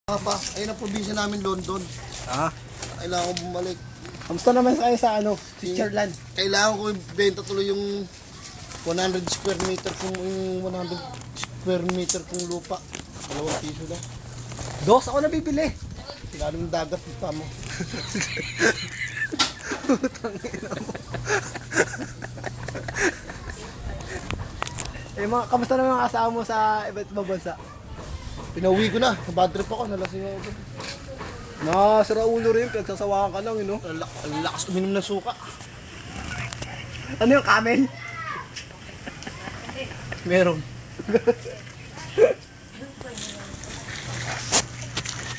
Ayun ang probinsya namin, London. Ah, Kailangan ko bumalik. kamusta naman kayo sa Switzerland? Kailangan ko ibenta tuloy yung 100 square meter kung 100 square meter kung lupa. 2 piso na. Dos ako nabibili. Ilalim ng dagat pa mo. Kamusta naman ang kasama mo sa iba't ibang bansa? Pinauwi ko na. Bad trip ako. Nalasing ako. Nasira ulo rin, pinagsasawakan ka lang, Ang lakas uminom ng suka. Ano yung camel? Meron.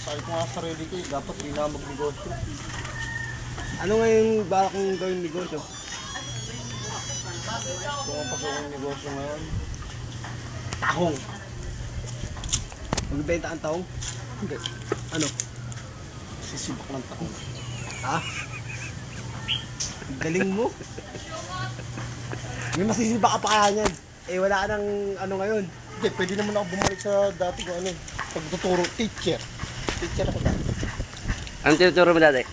Sabi ko nga sa sarili ko, dapat di na magnegosyo. Ano nga yung balak kong gawin negosyo? Kung ang pasok ng negosyo ngayon, Tahong. Magbibenta ang tahong? hindi. Ano? Sisibak ng tahong. Ah? Galing mo. May masisiba ka pa kaya niyan. Wala ka ng ano ngayon. Hindi, pwede naman ako bumalik sa dati ko pagtuturo, teacher. Teacher ako dati. Anong tinuturo mo dati?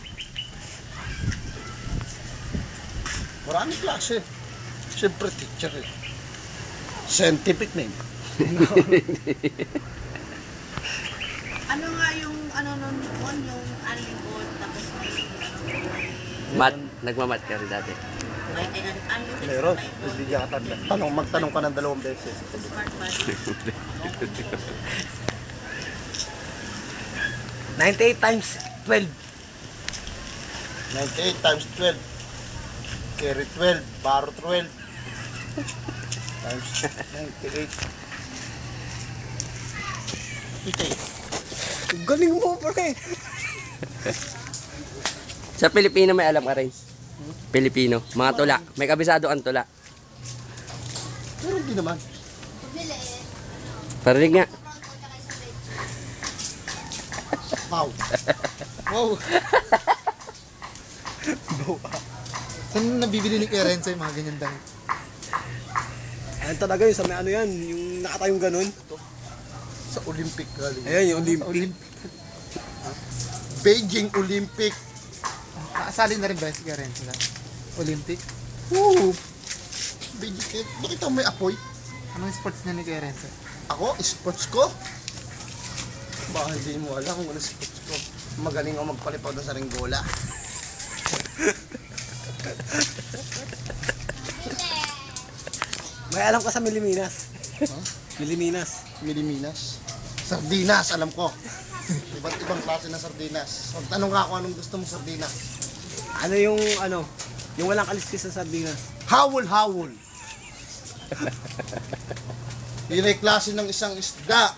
Maraming klase. Siyempre, teacher eh. Scientific name. Ano nga yung nun yung unlingkod tapos Mat, nagmamat ka rin dati. may unlimited Meron. Hindi niya katanda. Magtanong ka ng 2 beses. smart body. 98 times 12. 98 times 12. Carry 12. Baro 12. Times 98. Galing mo, pre. Sa Pilipino may alam ka rin. Pilipino. Mga tula. May kabisado ang tula. Pero hindi naman. Parinig nga. Wow. Wow. Saan nabibili ni Kuya Renzo yung mga ganyan damit? Ayan talaga yun, sa may ano yan, yung nakatayong ganun. Sa Olympic galing. Ayan, yung Olympic. Beijing Olympic. Nakasali na rin ba si Kuya Renzo? Olympic? Woo! Beijing. Bakit ako may apoy? Anong sports na ni Kuya Renzo? Ako, sports ko? Baka hindi mo alam kung ano sports ko. Magaling ako magpalipad ng saringgola. May alam ka sa Miliminas. Miliminas. Miliminas. Sardinas, alam ko. Iba't ibang klase ng sardinas. Tanong ka kung anong gusto mong sardinas. Ano yung walang kaliskis sa sardinas. Hawol-hawol. Yun ay klase ng isang isda.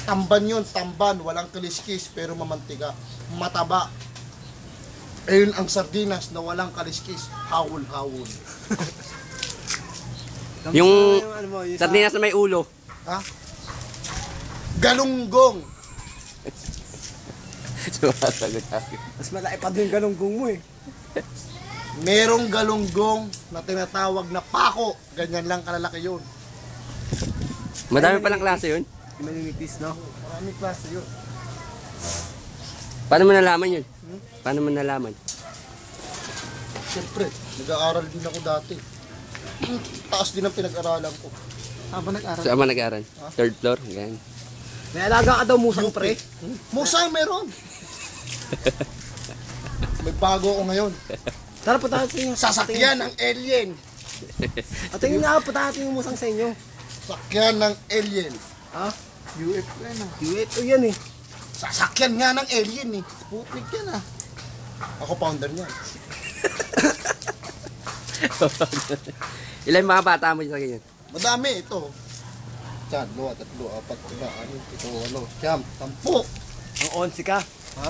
Tamban yun, tamban. Walang kaliskis pero mamantiga. Mataba. Ayun ang sardinas na walang kaliskis. Hawol-hawol. Yung ano mo, yung sardinas na may ulo. Ha? Galunggong. Sumasagot ako. Mas malaki pa din galunggong mo eh. Merong galunggong na tinatawag na pako. Ganyan lang kalalaki yun. Madami palang klase yun. Yung maninipis, no? Maraming klase yun. Paano mo nalaman yun? Paano mo nalaman? Siyempre, nag-aaral din ako dati. Taas din ang pinag-aralan ko. Habang nag-aral. Saan mo nag-aaral? Third floor? Ganyan. May alaga ka daw musang pre. Musang meron. May bago ako ngayon. Tara, punta natin yung Sasakyan ng alien. Tingin nga, punta natin yung musang sa inyo. Sasakyan ng alien. Ha? UFO yan ah. UFO yan eh. Sasakyan nga ng alien eh. Sputnik yan ah. Ako founder niyan. Ilan mga bata mo sa ganyan? Madami ito. 1, 2, 3, 4, 5, 6, 7, 8, 9, 10, 10. Ang 11 ka. Ha?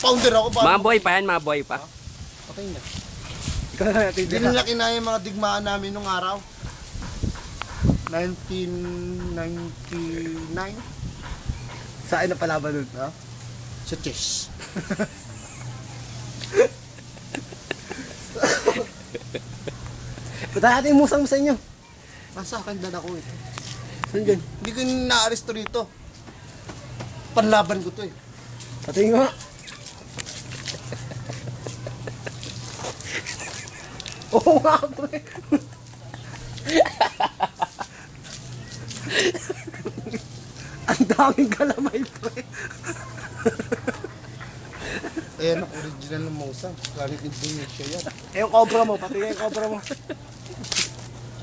Founder ako ba? Mga boy pa yan, mga boy pa. Okay na. Ikaw na natin Hindi nila kinaya yung mga digmaan namin nung araw. 1999. Saan na palaban nun? Ha? Sa chess. Punta natin yung musang mo sa inyo. Nasa akin dala ko ito. Saan dyan? Hindi ko na-aresto rito. Panlaban ko to eh. Pati nga. Oo nga, pre. Ang daming kalamay, pre. Ayan ang original ng Mosang. Galing Indonesia yan. Eh, yung cobra mo, pati nga yung cobra mo.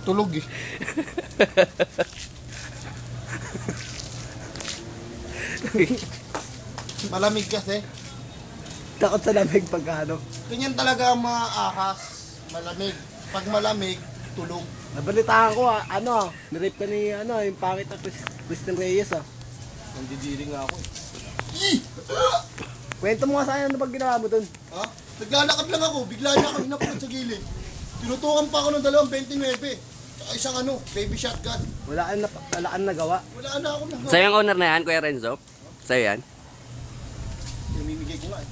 Tulog eh. Malamig kasi. Takot sa lamig pagka ano. Ganyan talaga ang mga ahas. Malamig. Pag malamig, tulog. Nabalitaan ko nirape ka ni yung pangit na Kristen Reyes Nandidiri nga ako eh. Kwento mo nga sa akin ano pag ginawa mo dun. Ha? Naglalakad lang ako. Bigla niya ako hinapot sa gilid. Tinutukan pa ako ng 2.29. Tsaka isang baby shotgun. Wala kang nagawa. Wala na ako nagawa. Sa'yo yung owner na yan, Kuya Renzo? Sa'yo yan? Namimigay ko nga eh.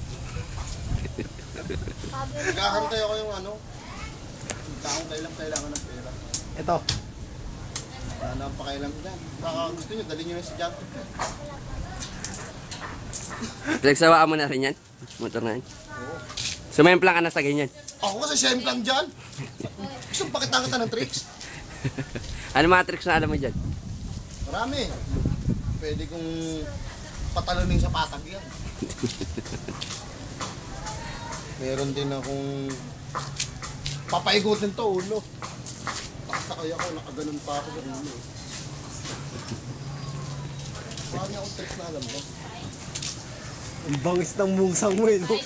Naghahantay ako yung taong kailangan ng pera. Ito. Wala na ang pakailan dyan. Baka gusto nyo, dali nyo na si Jack. Pinagsawaan mo na rin yan? Motor na yan? Oo. Sumemplang ka na sa ganyan. Ako kasi siyempre lang dyan. Gusto mo pakita kita ng tricks? Ano mga tricks na alam mo dyan? Marami. Pwede kong patalunin sa patag yan. Meron din akong papaigutin to ulo. Takay ako, nakaganon pa ako sa ulo. Marami akong tricks na alam mo. Ang bangis ng mungsang mo no?